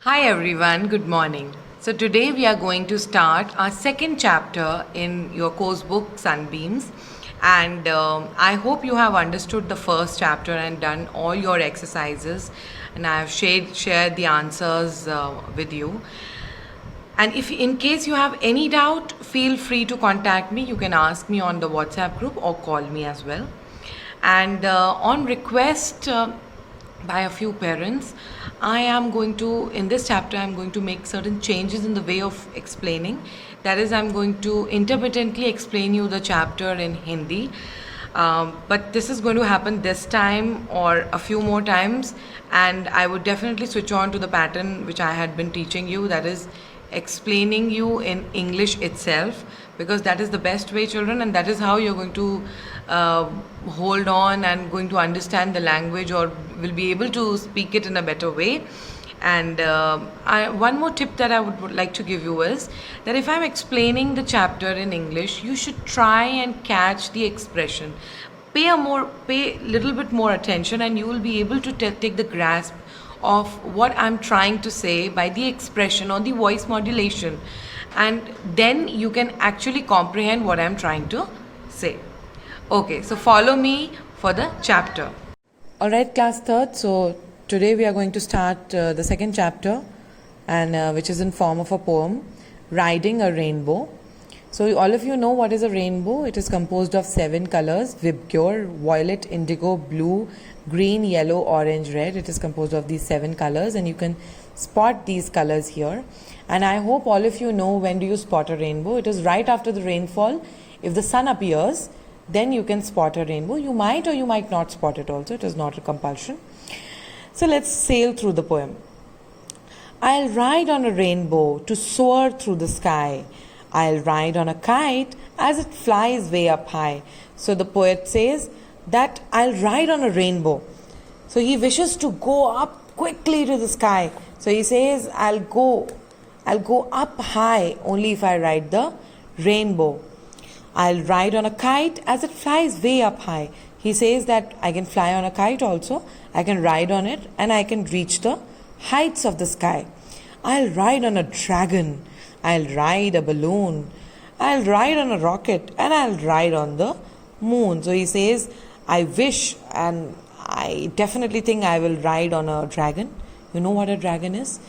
Hi everyone, good morning. So today we are going to start our second chapter in your course book Sunbeams, and I hope you have understood the first chapter and done all your exercises, and I have shared the answers with you. And if in case you have any doubt, feel free to contact me. You can ask me on the WhatsApp group or call me as well. And on request by a few parents, I am going to, in this chapter, I'm going to make certain changes in the way of explaining. That is, I'm going to intermittently explain you the chapter in Hindi. But this is going to happen this time or a few more times, and I would definitely switch on to the pattern which I had been teaching you, that is explaining you in English itself, because that is the best way, children, and that is how you're going to hold on and going to understand the language, or will be able to speak it in a better way. And one more tip that I would like to give you is that if I'm explaining the chapter in English, you should try and catch the expression. Pay little bit more attention, and you will be able to take the grasp of what I'm trying to say by the expression or the voice modulation, and then you can actually comprehend what I'm trying to say. Okay, so follow me for the chapter. Alright, class third. So today we are going to start the second chapter, and which is in form of a poem, Riding a Rainbow. So all of you know what is a rainbow. It is composed of 7 colors: vibgyor, violet, indigo, blue, green, yellow, orange, red. It is composed of these 7 colors, and you can spot these colors here. And I hope all of you know, when do you spot a rainbow? It is right after the rainfall. If the sun appears, then you can spot a rainbow. You might or you might not spot it also. It is not a compulsion. So let's sail through the poem. I'll ride on a rainbow to soar through the sky. I'll ride on a kite as it flies way up high. So the poet says that I'll ride on a rainbow. So he wishes to go up quickly to the sky. So he says, I'll go up high only if I ride the rainbow. I'll ride on a kite as it flies way up high. He says that I can fly on a kite also. I can ride on it, and I can reach the heights of the sky. I'll ride on a dragon. I'll ride a balloon. I'll ride on a rocket, and I'll ride on the moon. So he says, I wish, and I definitely think I will ride on a dragon. You know what a dragon is?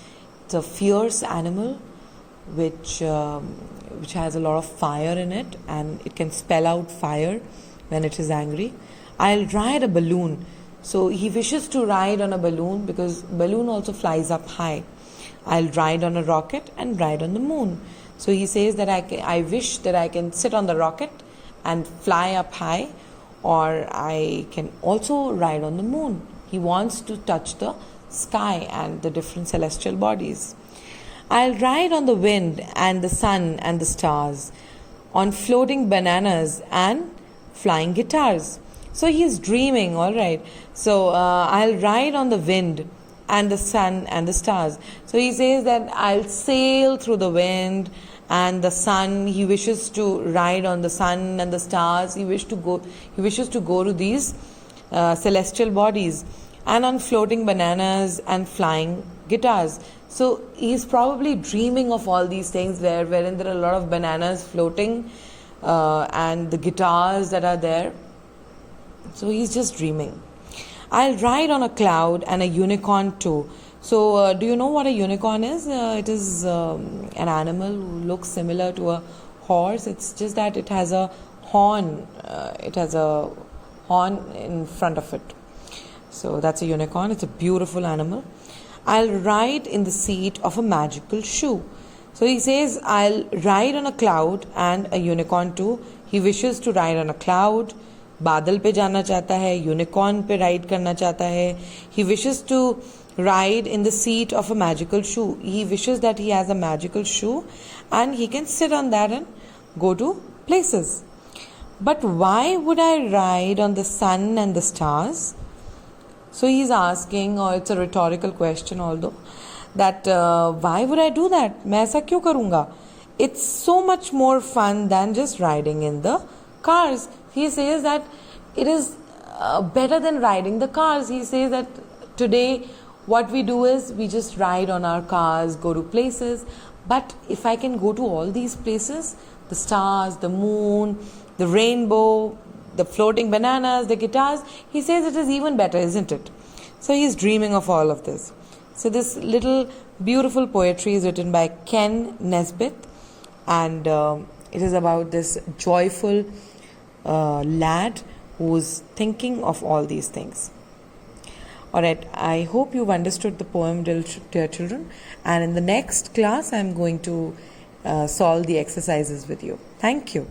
It's a fierce animal which has a lot of fire in it, and it can spell out fire when it is angry. I'll ride a balloon. So he wishes to ride on a balloon because balloon also flies up high. I'll ride on a rocket and ride on the moon. So he says that I wish that I can sit on the rocket and fly up high, or I can also ride on the moon. He wants to touch the sky and the different celestial bodies. I'll ride on the wind and the sun and the stars, on floating bananas and flying guitars. So he's dreaming, all right. So I'll ride on the wind and the sun and the stars. So he says that I'll sail through the wind and the sun. He wishes to ride on the sun and the stars. He wishes to go to these celestial bodies, and on floating bananas and flying guitars. So he's probably dreaming of all these things wherein there are a lot of bananas floating and the guitars that are there. So he's just dreaming. I'll ride on a cloud and a unicorn too. So do you know what a unicorn is? It is an animal who looks similar to a horse. It's just that it has a horn. It has a horn in front of it. So that's a unicorn. It's a beautiful animal. I'll ride in the seat of a magical shoe. So he says, I'll ride on a cloud and a unicorn too. He wishes to ride on a cloud. बादल पे जाना चाहता है, unicorn पे ride करना चाहता है. He wishes to ride in the seat of a magical shoe. He wishes that he has a magical shoe and he can sit on that and go to places. But why would I ride on the sun and the stars? So he's asking, or it's a rhetorical question although, that why would I do that? मैं ऐसा क्यों करूँगा? It's so much more fun than just riding in the cars. He says that it is better than riding the cars. He says that today what we do is we just ride on our cars, go to places. But if I can go to all these places, the stars, the moon, the rainbow, the floating bananas, the guitars, he says it is even better, isn't it? So he's dreaming of all of this. So this little beautiful poetry is written by Ken Nesbitt, and it is about this joyful lad who's thinking of all these things. Alright, I hope you've understood the poem, dear children, and in the next class I'm going to solve the exercises with you. Thank you.